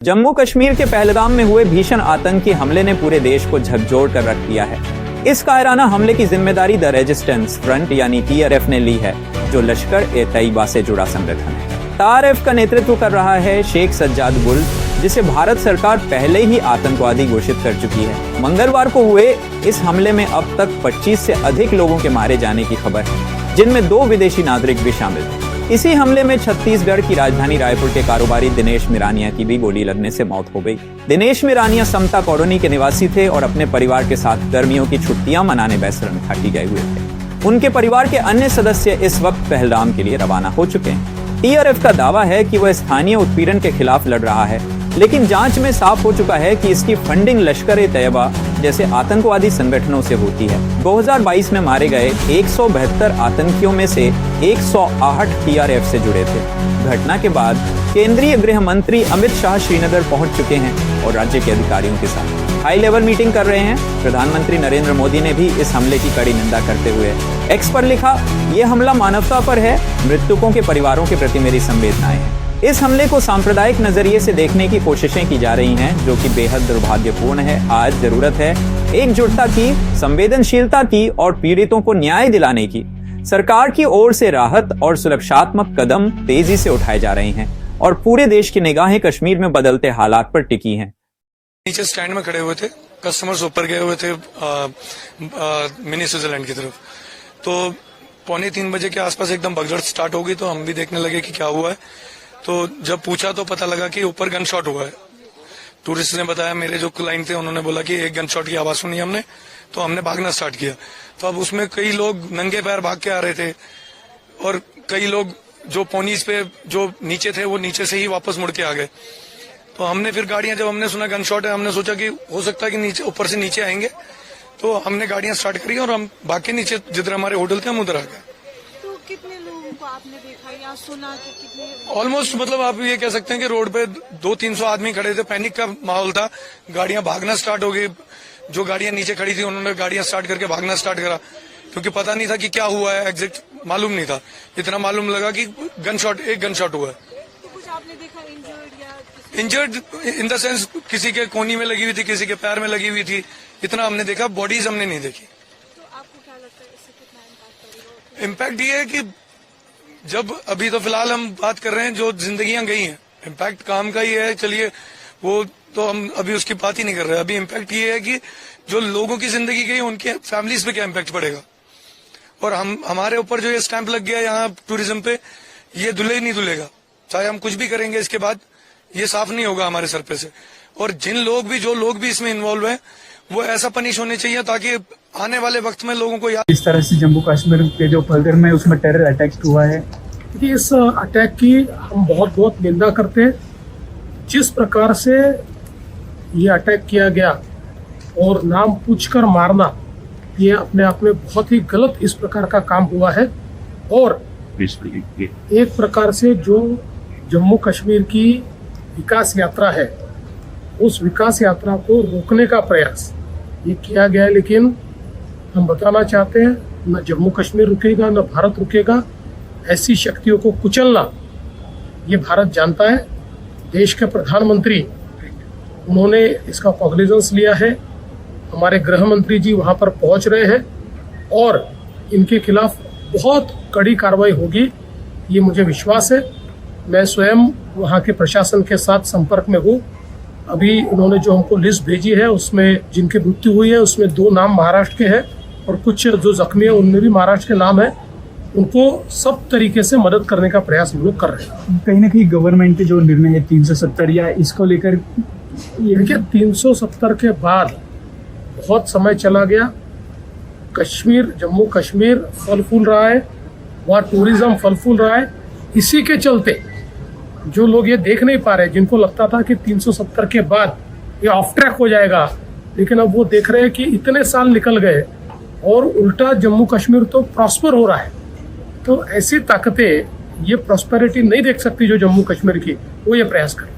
जम्मू कश्मीर के पहलगाम में हुए भीषण आतंकी हमले ने पूरे देश को झकझोर कर रख दिया है। इस कायराना हमले की जिम्मेदारी द रेजिस्टेंस फ्रंट यानी TRF ने ली है, जो लश्कर-ए-तैयबा से जुड़ा संगठन है। TRF का नेतृत्व कर रहा है शेख सज्जाद बुल, जिसे भारत सरकार पहले ही आतंकवादी घोषित कर चुकी है। मंगलवार को हुए इस हमले में अब तक 25 से अधिक लोगों के मारे जाने की खबर है, जिनमें 2 विदेशी नागरिक भी शामिल थे। इसी हमले में छत्तीसगढ़ की राजधानी रायपुर के कारोबारी दिनेश मिरानिया की भी गोली लगने से मौत हो गई। दिनेश मिरानिया समता कॉलोनी के निवासी थे और अपने परिवार के साथ गर्मियों की छुट्टियां मनाने बैसरन घाटी गए हुए थे। उनके परिवार के अन्य सदस्य इस वक्त पहलगाम के लिए रवाना हो चुके हैं। TRF का दावा है कि वह स्थानीय उत्पीड़न के खिलाफ लड़ रहा है, लेकिन जांच में साफ हो चुका है कि इसकी फंडिंग लश्कर-ए-तैयबा जैसे आतंकवादी संगठनों से होती है। 2022 में मारे गए 172 आतंकियों में से 108 TRF से जुड़े थे। घटना के बाद केंद्रीय गृह मंत्री अमित शाह श्रीनगर पहुंच चुके हैं और राज्य के अधिकारियों के साथ हाई लेवल मीटिंग कर रहे हैं। प्रधानमंत्री नरेंद्र मोदी ने भी इस हमले की कड़ी निंदा करते हुए एक्स पर लिखा, ये हमला मानवता पर है, मृतकों के परिवारों के प्रति मेरी संवेदनाएं हैं। इस हमले को सांप्रदायिक नजरिए से देखने की कोशिशें की जा रही हैं, जो कि बेहद दुर्भाग्यपूर्ण है। आज जरूरत है एकजुटता की, संवेदनशीलता की और पीड़ितों को न्याय दिलाने की। सरकार की ओर से राहत और सुरक्षात्मक कदम तेजी से उठाए जा रहे हैं और पूरे देश की निगाहें कश्मीर में बदलते हालात पर टिकी हैं। नीचे स्टैंड में खड़े हुए थे, कस्टमर्स ऊपर गए हुए थे मिनी स्विट्जरलैंड की तरफ। तो 2:45 बजे के आसपास एकदम भगदड़ स्टार्ट हो गई, तो हम भी देखने लगे कि क्या हुआ है। तो जब पूछा तो पता लगा कि ऊपर गन शॉट हुआ है। टूरिस्ट ने बताया, मेरे जो क्लाइंट थे उन्होंने बोला कि एक गन शॉट की आवाज सुनी हमने, तो हमने भागना स्टार्ट किया। तो अब उसमें कई लोग नंगे पैर भाग के आ रहे थे और कई लोग जो पोनीज पे जो नीचे थे वो नीचे से ही वापस मुड़ के आ गए। तो हमने फिर गाड़ियां, जब हमने सुना गन शॉट है, हमने सोचा कि हो सकता है कि नीचे ऊपर से नीचे आएंगे, तो हमने गाड़ियां स्टार्ट करी और हम भाग के नीचे जिधर हमारे होटल थे हम उधर आ गए। तो कितने लोगों को आपने देखा या सुना कि कितने? ऑलमोस्ट मतलब आप ये कह सकते हैं कि रोड पे 200-300 आदमी खड़े थे। पैनिक का माहौल था, गाड़ियां भागना स्टार्ट हो गई। जो गाड़ियां नीचे खड़ी थी उन्होंने गाड़ियां स्टार्ट करके भागना स्टार्ट करा, क्योंकि पता नहीं था कि क्या हुआ है, एग्जैक्ट मालूम नहीं था। इतना मालूम लगा कि एक गन शॉट हुआ है। तो कुछ आपने देखा इंजर्ड या इंजर्ड इन द सेंस किसी के कोनी में लगी हुई थी, किसी के पैर में लगी हुई थी, इतना हमने देखा। बॉडीज हमने नहीं देखी। तो आपको क्या लगता है इससे कितना इम्पैक्ट पड़ेगा? इम्पैक्ट ये है कि जब अभी तो फिलहाल हम बात कर रहे हैं जो जिंदगियां गई हैं, इम्पैक्ट काम का ही है। चलिए वो तो हम अभी उसकी बात ही नहीं कर रहे। अभी इम्पैक्ट ये है कि जो लोगों की जिंदगी गई उनके फैमिलीज पे क्या इम्पैक्ट पड़ेगा। और हमारे ऊपर जो ये स्टैंप लग गया यहाँ टूरिज्म पे, ये धुले ही नहीं धुलेगा। चाहे हम कुछ भी करेंगे, इसके बाद ये साफ नहीं होगा हमारे सर पे से। और जो लोग भी इसमें इन्वॉल्व हैं, वो ऐसा पनिश होने चाहिए ताकि आने वाले वक्त में लोगों को याद। इस तरह से जम्मू कश्मीर के जो पहलगाम में उसमें टेरर अटैक हुआ है, इस अटैक की हम बहुत निंदा करते हैं। जिस प्रकार से ये अटैक किया गया और नाम पूछकर मारना, ये अपने आप में बहुत ही गलत इस प्रकार का काम हुआ है। और एक प्रकार से जो जम्मू कश्मीर की विकास यात्रा है, उस विकास यात्रा को रोकने का प्रयास ये किया गया है। लेकिन हम बताना चाहते हैं, न जम्मू कश्मीर रुकेगा, न भारत रुकेगा। ऐसी शक्तियों को कुचलना ये भारत जानता है। देश के प्रधानमंत्री उन्होंने इसका कॉग्निजेंस लिया है। हमारे गृह मंत्री जी वहाँ पर पहुँच रहे हैं और इनके खिलाफ बहुत कड़ी कार्रवाई होगी, ये मुझे विश्वास है। मैं स्वयं वहाँ के प्रशासन के साथ संपर्क में हूँ। अभी उन्होंने जो हमको लिस्ट भेजी है, उसमें जिनकी मृत्यु हुई है उसमें 2 नाम महाराष्ट्र के हैं और कुछ जो जख्मी है उनमें भी महाराष्ट्र के नाम है। उनको सब तरीके से मदद करने का प्रयास हम लोग कर रहे हैं। कहीं ना कहीं गवर्नमेंट के जो निर्णय है 370 या इसको लेकर, देखिए 370 के बाद बहुत समय चला गया। जम्मू कश्मीर फल फूल रहा है, वहाँ टूरिज्म फल फूल रहा है। इसी के चलते जो लोग ये देख नहीं पा रहे, जिनको लगता था कि 370 के बाद ये ऑफ ट्रैक हो जाएगा, लेकिन अब वो देख रहे हैं कि इतने साल निकल गए और उल्टा जम्मू कश्मीर तो प्रॉस्पर हो रहा है। तो ऐसी ताकतें ये प्रॉस्पेरिटी नहीं देख सकती जो जम्मू कश्मीर की, वो ये प्रयास करें।